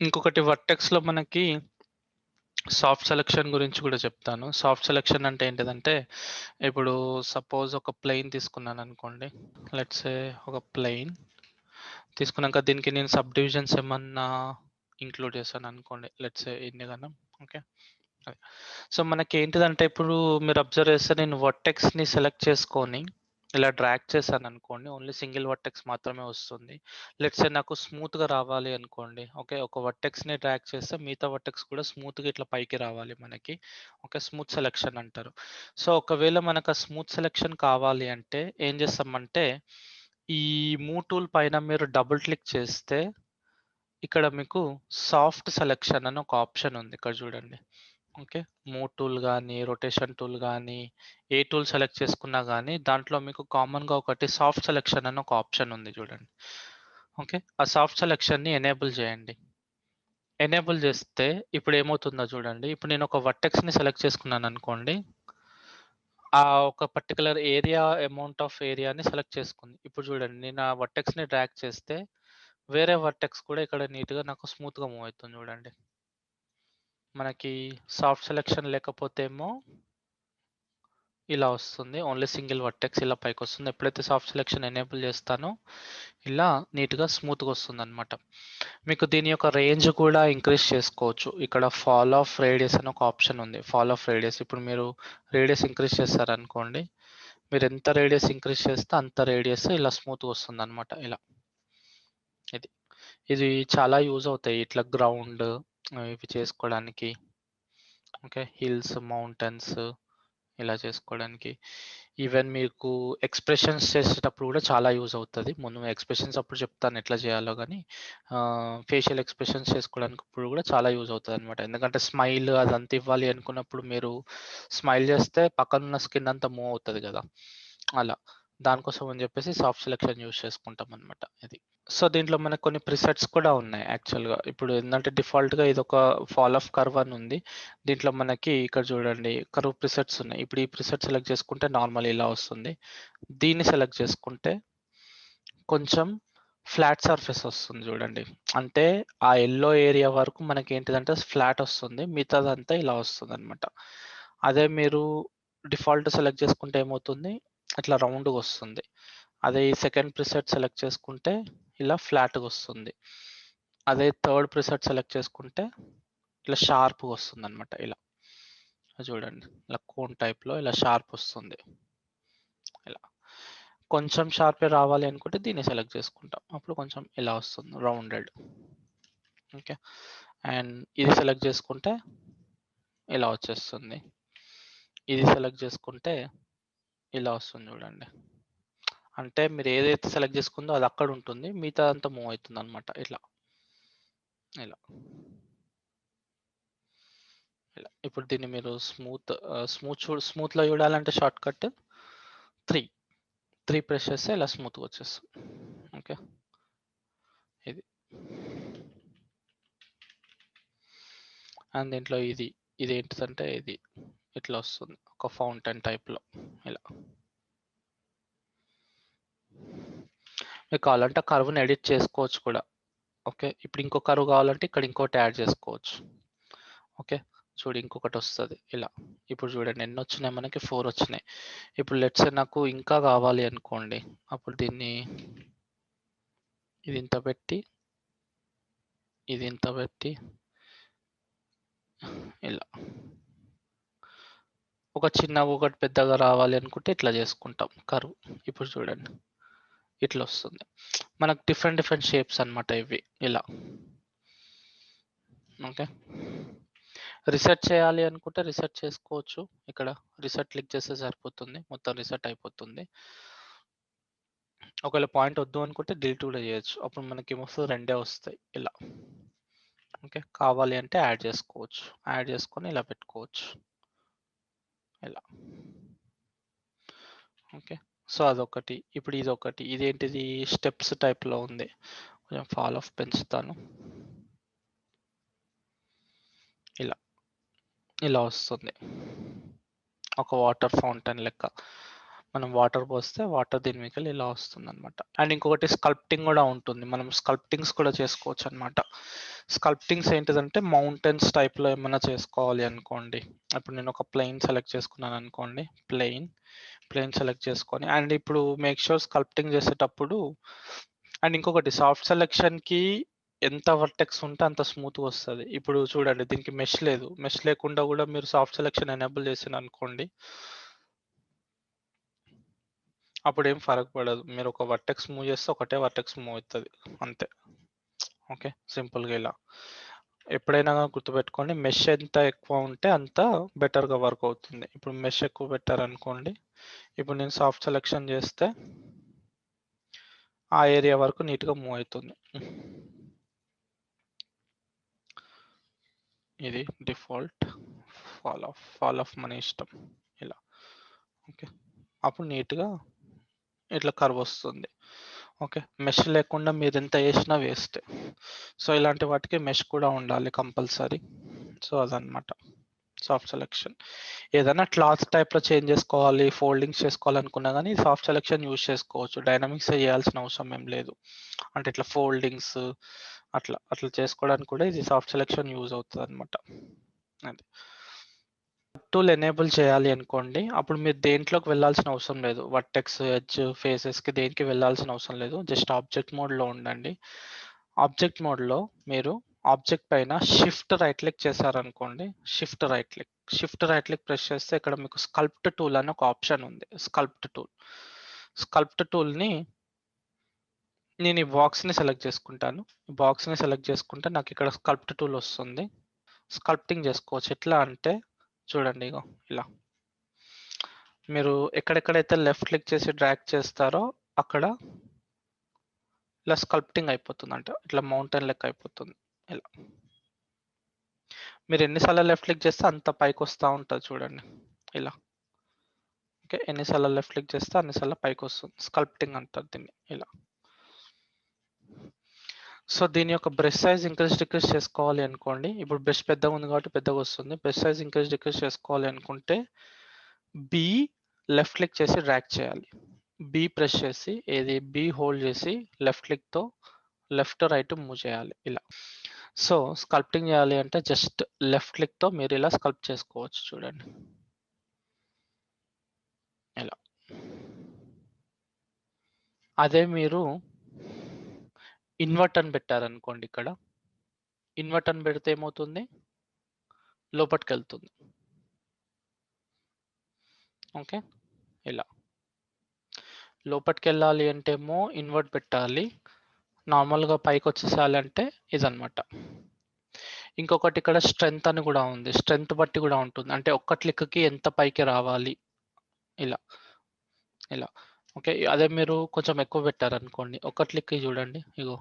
ఇంకొకటి వర్టెక్స్‌లో మనకి soft selection గురించి కూడా చెప్తాను. సాఫ్ట్ సెలక్షన్ అంటే ఏంటిదంటే, ఇప్పుడు సపోజ్ ఒక ప్లెయిన్ తీసుకున్నాననుకోండి. లెట్స్ సే ఒక ప్లెయిన్ తీసుకున్నాక దీనికి నేను సబ్ డివిజన్స్ ఏమన్నా ఇంక్లూడ్ చేశాననుకోండి. లెట్స్ సే ఇన్ని గనం. ఓకే. అదే. సో, మనకేంటిదంటే ఇప్పుడు మీరు అబ్జర్వ్ చేస్తే నేను వర్టెక్స్‌ని సెలెక్ట్ చేసుకొని, ఇలా డ్రాగ్ చేశాననుకోండి. ఓన్లీ సింగిల్ వర్టెక్స్ మాత్రమే వస్తుంది. లెట్స్ సే నాకు స్మూత్‌గా రావాలి అనుకోండి. ఓకే. ఒక వర్టెక్స్‌ని డ్రాగ్ చేస్తే మిగతా వర్టెక్స్ కూడా స్మూత్‌గా ఇట్లా పైకి రావాలి మనకి. ఓకే. స్మూత్ సెలక్షన్ అంటారు. సో, ఒకవేళ మనకు ఆ స్మూత్ సెలక్షన్ కావాలి అంటే ఏం చేస్తామంటే, ఈ మూవ్ టూల్ పైన మీరు డబుల్ క్లిక్ చేస్తే, ఇక్కడ మీకు సాఫ్ట్ సెలక్షన్ అని ఒక ఆప్షన్ ఉంది. ఇక్కడ చూడండి. ఓకే. మూవ్ టూల్ గానీ, రొటేషన్ టూల్ గానీ, ఏ టూల్ సెలెక్ట్ చేసుకున్నా గానీ, దాంట్లో మీకు కామన్‌గా ఒకటి సాఫ్ట్ సెలక్షన్ అని ఒక ఆప్షన్ ఉంది చూడండి. ఓకే. ఆ సాఫ్ట్ సెలక్షన్‌ని ఎనేబుల్ చేయండి. ఎనేబుల్ చేస్తే ఇప్పుడేమవుతుందో చూడండి. ఇప్పుడు నేను ఒక వర్టెక్స్‌ని సెలెక్ట్ చేసుకున్నాననుకోండి. ఆ ఒక పర్టిక్యులర్ ఏరియా అమౌంట్ ఆఫ్ ఏరియాని సెలెక్ట్ చేసుకుంది. ఇప్పుడు చూడండి నేను ఆ వర్టెక్స్‌ని డ్రాగ్ చేస్తే, వేరే వర్టెక్స్ కూడా ఇక్కడ నీట్‌గా నాకు స్మూత్‌గా మూవ్ అవుతుంది చూడండి. మనకి సాఫ్ట్ సెలక్షన్ లేకపోతేమో ఇలా వస్తుంది. ఓన్లీ సింగిల్ వర్టెక్స్ ఇలా పైకొస్తుంది. ఎప్పుడైతే సాఫ్ట్ సెలక్షన్ ఎనేబుల్ చేస్తానో, ఇలా నీట్‌గా స్మూత్‌గా వస్తుందనమాట. మీకు దీని యొక్క రేంజ్ కూడా ఇంక్రీజ్ చేసుకోవచ్చు. ఇక్కడ ఫాల్ ఆఫ్ రేడియస్ అని ఒక ఆప్షన్ ఉంది. Fall of radius. ఇప్పుడు మీరు రేడియస్ ఇంక్రీజ్ చేశారనుకోండి. మీరు ఎంత రేడియస్ ఇంక్రీజ్ చేస్తే అంత రేడియస్ ఇలా స్మూత్‌గా వస్తుందనమాట ఇలా. ఇది. ఇది చాలా యూజ్ అవుతాయి. ఇట్లా గ్రౌండ్ ఇవి చేసుకోవడానికి. ఓకే. హిల్స్, మౌంటైన్స్ ఇలా చేసుకోవడానికి. ఈవెన్ మీకు ఎక్స్‌ప్రెషన్స్ చేసేటప్పుడు కూడా చాలా యూజ్ అవుతది. ముందు ఎక్స్‌ప్రెషన్స్ అప్పుడు చెప్తాను ఎట్లా చేయాలో గానీ, ఫేషియల్ ఎక్స్‌ప్రెషన్స్ చేసుకోవడానికి ఇప్పుడు కూడా చాలా యూజ్ అవుతదనమాట. ఎందుకంటే స్మైల్ అదంతా ఇవ్వాలి అనుకున్నప్పుడు మీరు స్మైల్ చేస్తే పక్కనున్న స్కిన్ అంతా మూవ్ అవుతది గదా! అలా. దానికోసం అని చెప్పేసి సాఫ్ట్ సెలక్షన్ యూజ్ చేసుకుంటామనమాట ఇది. సో, దీంట్లో మనకు కొన్ని ప్రిసెట్స్ కూడా ఉన్నాయి యాక్చువల్‌గా. ఇప్పుడు ఏందంటే డిఫాల్ట్‌గా ఇదొక ఫాల్ ఆఫ్ కర్వ్ అని ఉంది. దీంట్లో మనకి ఇక్కడ చూడండి కర్వ్ ప్రిసెట్స్ ఉన్నాయి. ఇప్పుడు ఈ ప్రిసెట్ సెలెక్ట్ చేసుకుంటే నార్మల్ ఇలా వస్తుంది. దీన్ని సెలెక్ట్ చేసుకుంటే కొంచెం ఫ్లాట్ సర్ఫేస్ వస్తుంది చూడండి. అంటే ఆ యెల్లో ఏరియా వరకు మనకేంటిదంటే ఫ్లాట్ వస్తుంది. మిగతాదంతా ఇలా వస్తుందనమాట. అదే మీరు డిఫాల్ట్ సెలెక్ట్ చేసుకుంటే ఏమవుతుంది? ఇట్లా రౌండ్‌గా వస్తుంది. అదే ఈ సెకండ్ ప్రిసెట్ సెలెక్ట్ చేసుకుంటే ఇలా ఫ్లాట్‌గా వస్తుంది. అదే థర్డ్ ప్రిసెట్ సెలెక్ట్ చేసుకుంటే ఇట్లా షార్ప్‌గా వస్తుందనమాట ఇలా. చూడండి. ఇలా కోన్ టైప్‌లో ఇలా షార్ప్ వస్తుంది. ఇలా. కొంచెం షార్పే రావాలి అనుకుంటే దీన్ని సెలెక్ట్ చేసుకుంటాం. అప్పుడు కొంచెం ఇలా వస్తుంది రౌండెడ్. ఓకే. అండ్ ఇది సెలెక్ట్ చేసుకుంటే ఇలా వచ్చేస్తుంది. ఇది సెలెక్ట్ చేసుకుంటే ఇలా వస్తుంది చూడండి. అంటే మీరు ఏదైతే సెలెక్ట్ చేసుకుందో అది అక్కడ ఉంటుంది. మిగతాదంతా మూవ్ అవుతుందనమాట ఇట్లా. ఇలా. ఇలా. ఇప్పుడు దీన్ని మీరు స్మూత్‌లో చూడాలంటే షార్ట్‌కట్ 3. 3 ప్రెస్ చేస్తే ఇలా స్మూత్‌గా వచ్చేస్తుంది. ఓకే. ఇది. అండ్ దీంట్లో ఇదేంటిదంటే ఇది ఇట్లా వస్తుంది. ఒక ఫౌంటైన్ టైప్‌లో ఇలా. మీకు కావాలంటే కర్వ్‌ని ఎడిట్ చేసుకోవచ్చు కూడా. ఓకే. ఇప్పుడు ఇంకో కర్వ్ కావాలంటే ఇక్కడ ఇంకోటి యాడ్ చేసుకోవచ్చు. ఓకే. చూడు ఇంకొకటొస్తది ఇలా. ఇప్పుడు చూడండి ఎన్నొచ్చినాయి మనకి 4 వచ్చినాయి. ఇప్పుడు లెట్స్ సే నాకు ఇంకా కావాలి అనుకోండి. అప్పుడు దీన్ని ఇదింత పెట్టి, ఇదింత పెట్టి ఇలా. ఒక చిన్నగా ఒకటి పెద్దగా రావాలి అనుకుంటే ఇట్లా చేసుకుంటాం కర్వ్. ఇప్పుడు చూడండి. ఇట్లొస్తుంది. మనకు డిఫరెంట్ డిఫరెంట్ షేప్స్ అన్నమాట ఇవి ఇలా. ఓకే. రీసెట్ చేయాలి అనుకుంటే రీసెట్ చేసుకోవచ్చు. ఇక్కడ రీసెట్ క్లిక్ చేస్తే సరిపోతుంది. మొత్తం రీసెట్ అయిపోతుంది. ఒకవేళ పాయింట్ వద్దు అనుకుంటే డిలీట్ కూడా చేయొచ్చు. అప్పుడు మనకేమొస్తది రెండే వస్తాయి ఇలా. ఓకే. కావాలి అంటే యాడ్ చేసుకోవచ్చు. యాడ్ చేసుకొని ఇలా పెట్టుకోవచ్చు. ఇలా. ఓకే. సో, అదొకటి. ఇప్పుడు ఇదొకటి. ఇదేంటిది స్టెప్స్ టైప్‌లో ఉంది. కొంచెం ఫాల్ ఆఫ్ పెంచుతాను. ఇలా. ఇలా వస్తుంది. ఒక వాటర్ ఫౌంటైన్ లెక్క. మనం వాటర్ పోస్తే వాటర్ దీని మీదకెళ్ళి ఇలా వస్తుందన్నమాట. అండ్ ఇంకొకటి స్కల్ప్టింగ్ కూడా ఉంటుంది. మనం స్కల్ప్టింగ్స్ కూడా చేసుకోవచ్చనమాట. స్కల్ప్టింగ్స్ ఏంటిదంటే మౌంటైన్స్ టైప్‌లో ఏమన్నా చేసుకోవాలి అనుకోండి. ఇప్పుడు నేను ఒక ప్లెయిన్ సెలెక్ట్ చేసుకున్నాననుకోండి. ప్లెయిన్ సెలెక్ట్ చేసుకొని అండ్ ఇప్పుడు మేక్ ష్యూర్ స్కల్ప్టింగ్ చేసేటప్పుడు అండ్ ఇంకొకటి సాఫ్ట్ సెలక్షన్‌కి ఎంత వర్టెక్స్ ఉంటే అంత స్మూత్‌గా వస్తది. ఇప్పుడు చూడండి దీనికి మెష్ లేదు. మెష్ లేకుండా కూడా మీరు సాఫ్ట్ సెలక్షన్ ఎనేబుల్ చేసిరనుకోండి అప్పుడేం ఫరక్ పడదు. మీరు ఒక వర్టెక్స్ మూవ్ చేస్తే ఒకటే వర్టెక్స్ మూవ్ అయితది. అంతే. ఓకే. సింపుల్‌గా ఇలా. ఎప్పుడైనా గుర్తుపెట్టుకోండి మెష్ ఎంత ఎక్కువ ఉంటే అంత బెటర్‌గా వర్క్ అవుతుంది. ఇప్పుడు మెష్ ఎక్కువ పెట్టారనుకోండి. ఇప్పుడు నేను సాఫ్ట్ సెలక్షన్ చేస్తే ఆ ఏరియా వరకు నీట్‌గా మూవ్ అయితుంది. ఇది డిఫాల్ట్ ఫాల్ ఆఫ్ మన ఇష్టం. ఇలా. ఓకే. అప్పుడు నీట్‌గా ఇట్లా కర్వ్ వస్తుంది. ఓకే. మెష్ లేకుండా మీరెంత ఏసినా వేస్టే. సో, ఇలాంటి వాటికి మెష్ కూడా ఉండాలి కంపల్సరీ. సో, అదనమాట. Soft selection. ఏదైనా క్లాత్ టైప్‌లో చేంజ్ చేసుకోవాలి, ఫోల్డింగ్స్ చేసుకోవాలనుకున్నా గానీ సాఫ్ట్ సెలక్షన్ యూజ్ చేసుకోవచ్చు. డైనమిక్స్ చేయాల్సిన అవసరం ఏం లేదు. అంటే ఇట్లా ఫోల్డింగ్స్ అట్లా చేసుకోవడానికి కూడా ఇది సాఫ్ట్ సెలక్షన్ యూజ్ అవుతదనమాట. అది. టూల్ ఎనేబుల్ చేయాలి అనుకోండి. అప్పుడు మీరు దేంట్లోకి వెళ్ళాల్సిన అవసరం లేదు. వర్టెక్స్, ఎడ్జ్, ఫేసెస్‌కి దేనికి వెళ్ళాల్సిన అవసరం లేదు. జస్ట్ ఆబ్జెక్ట్ మోడ్‌లో ఉండండి. ఆబ్జెక్ట్ మోడ్‌లో మీరు ఆబ్జెక్ట్ పైన రైట్ క్లిక్ చేశారనుకోండి. షిఫ్ట్ రైట్ క్లిక్ ప్రెస్ చేస్తే ఇక్కడ మీకు స్కల్ప్ట్ టూల్ అని ఒక ఆప్షన్ ఉంది. స్కల్ప్ట్ టూల్‌ని నేను ఈ బాక్స్‌ని సెలెక్ట్ చేసుకుంటాను. బాక్స్‌ని సెలెక్ట్ చేసుకుంటే నాకు ఇక్కడ స్కల్ప్ట్ టూల్ వస్తుంది. స్కల్ప్టింగ్ చేసుకోవచ్చు. ఎట్లా అంటే చూడండి ఇగో ఇలా. మీరు ఎక్కడెక్కడైతే లెఫ్ట్ క్లిక్ చేసి డ్రాగ్ చేస్తారో అక్కడ ఇలా స్కల్ప్టింగ్ అయిపోతుందంట. ఇట్లా మౌంటైన్ లెక్క అయిపోతుంది. ఇలా. మీరు ఎన్ని సార్లు లెఫ్ట్ క్లిక్ చేస్తే అంత పైకొస్తా ఉంటది చూడండి. ఇలా. ఓకే. ఎన్ని సార్లు లెఫ్ట్ క్లిక్ చేస్తే అన్ని సార్లు పైకొస్తుంది. స్కల్ప్టింగ్ అంటారు దీన్ని. ఇలా. సో, దీని యొక్క బ్రష్ సైజ్ ఇంక్రీజ్, డిక్రీజ్ చేసుకోవాలి అనుకోండి. ఇప్పుడు బ్రష్ పెద్దగా ఉంది కాబట్టి పెద్దగొస్తుంది. బ్రష్ సైజ్ ఇంక్రీజ్, డిక్రీజ్ చేసుకోవాలి అనుకుంటే బి లెఫ్ట్ క్లిక్ చేసి డ్రాగ్ చేయాలి. బి ప్రెస్ చేసి బి హోల్డ్ చేసి లెఫ్ట్ క్లిక్‌తో లెఫ్ట్, రైట్ మూవ్ చేయాలి ఇలా. సో, స్కల్ప్టింగ్ చేయాలి అంటే జస్ట్ లెఫ్ట్ క్లిక్‌తో మీరు ఇలా స్కల్ప్ట్ చేసుకోవచ్చు చూడండి. ఇలా. అదే మీరు ఇన్వర్ట్ అని పెట్టారనుకోండి ఇక్కడ. ఇన్వర్ట్ అని పెడితే ఏమవుతుంది? లోపటికెళ్తుంది. ఓకే. ఇలా. లోపటికెళ్ళాలి అంటేమో ఇన్వర్ట్ పెట్టాలి. నార్మల్‌గా పైకొచ్చేసేయాలంటే ఇదనమాట. ఇంకొకటి ఇక్కడ స్ట్రెంత్ అని గూడా ఉంది. స్ట్రెంత్ బట్టి గూడా ఉంటుంది. అంటే ఒక్క క్లిక్‌కి ఎంత పైకి రావాలి ఇలా. ఇలా. ఓకే. అదే మీరు కొంచెం ఎక్కువ పెట్టారనుకోండి. ఒక్క క్లిక్‌కి చూడండి. ఇగో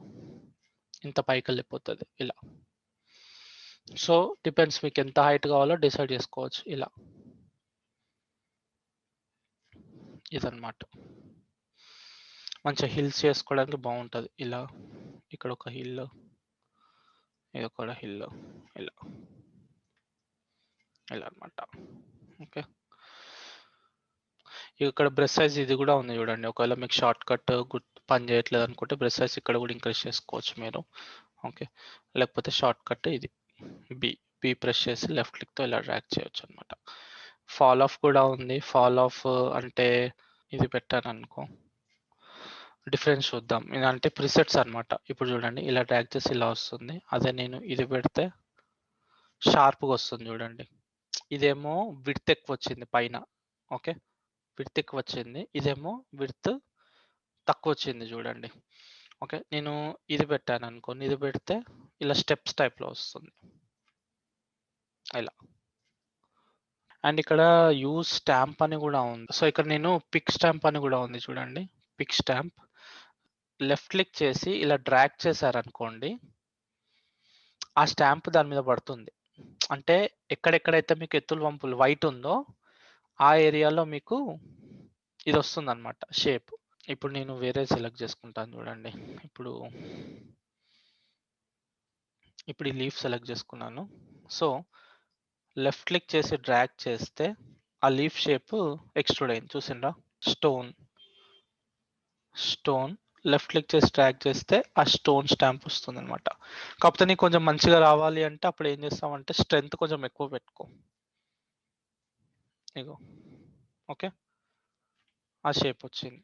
ఇంత పైకెళ్ళిపోతది ఇలా. సో, డిపెండ్స్ మీకెంత హైట్ కావాలో డిసైడ్ చేసుకోవచ్చు ఇలా. ఇదనమాట. మంచిగా హిల్స్ చేసుకోవడానికి బావుంటది. ఇలా. ఇక్కడొక హిల్. ఇదొక హిల్. ఇలా. ఇలా అన్నమాట. ఓకే. ఇక్కడ బ్రష్ సైజ్ ఇది గూడా ఉంది చూడండి. ఒకవేళ మీకు షార్ట్ కట్ పని చేయట్లేదనుకుంటే బ్రష్ సైజ్ ఇక్కడ గూడా ఇంక్రీజ్ చేసుకోవచ్చు మీరు. ఓకే. లేకపోతే షార్ట్ కట్ ఇది. బి. బి ప్రెస్ చేసి లెఫ్ట్ క్లిక్‌తో ఇలా డ్రాగ్ చేయొచ్చనమాట. ఫాల్ ఆఫ్ కూడా ఉంది. ఫాల్ ఆఫ్ అంటే ఇది పెట్టాననుకో డిఫరెన్స్ చూద్దాం. ఇదంటే ప్రిసెట్స్ అన్నమాట. ఇప్పుడు చూడండి ఇలా డ్రాగ్ చేసి ఇలా వస్తుంది. అదే నేను ఇది పెడితే షార్ప్‌గా వస్తుంది చూడండి. ఇదేమో విడ్త్ ఎక్కువొచ్చింది పైన. ఓకే. విడ్త్ ఎక్కువొచ్చింది. ఇదేమో విడ్త్ తక్కువొచ్చింది చూడండి. ఓకే. నేను ఇది పెట్టాననుకోండి. ఇది పెడితే ఇలా స్టెప్స్ టైప్‌లో వస్తుంది. ఇలా. అండ్ ఇక్కడ యూజ్ స్టాంప్ అని గూడా ఉంది. సో, ఇక్కడ నేను పిక్ స్టాంప్ అని గూడా ఉంది చూడండి. Pick stamp. లెఫ్ట్ క్లిక్ చేసి ఇలా డ్రాగ్ చేశారనుకోండి. ఆ స్టాంప్ దాని మీద పడుతుంది. అంటే ఎక్కడెక్కడైతే మీకు ఎత్తులు వంపులు వైట్ ఉందో ఆ ఏరియాలో మీకు ఇదొస్తుందన్నమాట షేప్. ఇప్పుడు నేను వేరే సెలెక్ట్ చేసుకుంటాను చూడండి. ఇప్పుడు ఇప్పుడు ఈ లీఫ్ సెలెక్ట్ చేసుకున్నాను. సో, లెఫ్ట్ క్లిక్ చేసి డ్రాగ్ చేస్తే ఆ లీఫ్ షేప్ ఎక్స్‌ట్రూడ్ అయింది చూసిండ్రా? స్టోన్ లెఫ్ట్ క్లిక్ చేసి డ్రాగ్ చేస్తే ఆ స్టోన్ స్టాంప్ వస్తుంది అనమాట. కాకపోతే నీకు కొంచెం మంచిగా రావాలి అంటే అప్పుడు ఏం చేస్తామంటే స్ట్రెంత్ కొంచెం ఎక్కువ పెట్టుకో. ఇగో ఓకే, ఆ షేప్ వచ్చింది.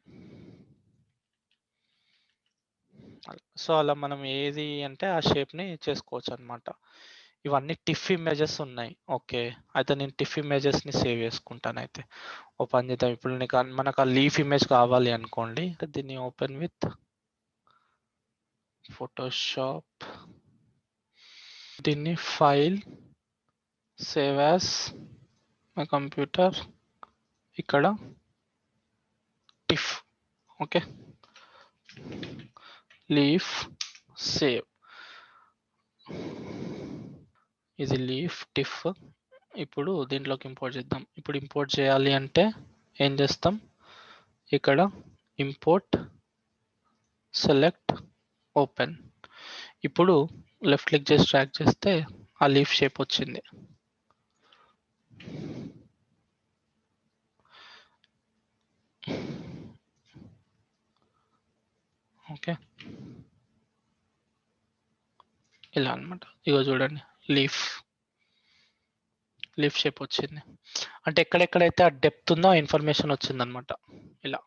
సో అలా మనం ఏది అంటే ఆ షేప్ని చేసుకోవచ్చు అనమాట. ఇవన్నీ టిఫ్ ఇమేజెస్ ఉన్నాయి. ఓకే, అయితే నేను టిఫ్ ఇమేజెస్ని సేవ్ చేసుకుంటాను. అయితే ఓపెన్ చేద్దాం. ఇప్పుడు మనకు ఆ లీఫ్ ఇమేజ్ కావాలి అనుకోండి, దీన్ని ఓపెన్ విత్ ఫోటోషాప్, దీన్ని file, save as my computer, ఇక్కడ టిఫ్. ఓకే, లీఫ్ సేవ్, ఇది లీఫ్ టిఫ్. ఇప్పుడు దీంట్లోకి ఇంపోర్ట్ చేద్దాం. ఇప్పుడు ఇంపోర్ట్ చేయాలి అంటే ఏం చేస్తాం, ఇక్కడ ఇంపోర్ట్, సెలెక్ట్, ఓపెన్. ఇప్పుడు లెఫ్ట్ క్లిక్ చేసి డ్రాగ్ చేస్తే ఆ లీఫ్ షేప్ వచ్చింది. ఓకే, ఇలా అనమాట. ఇగో చూడండి, లీఫ్ షేప్ వచ్చింది. అంటే ఎక్కడెక్కడైతే ఆ డెప్త్ ఉందో ఆ ఇన్ఫర్మేషన్ వచ్చిందనమాట ఇలా.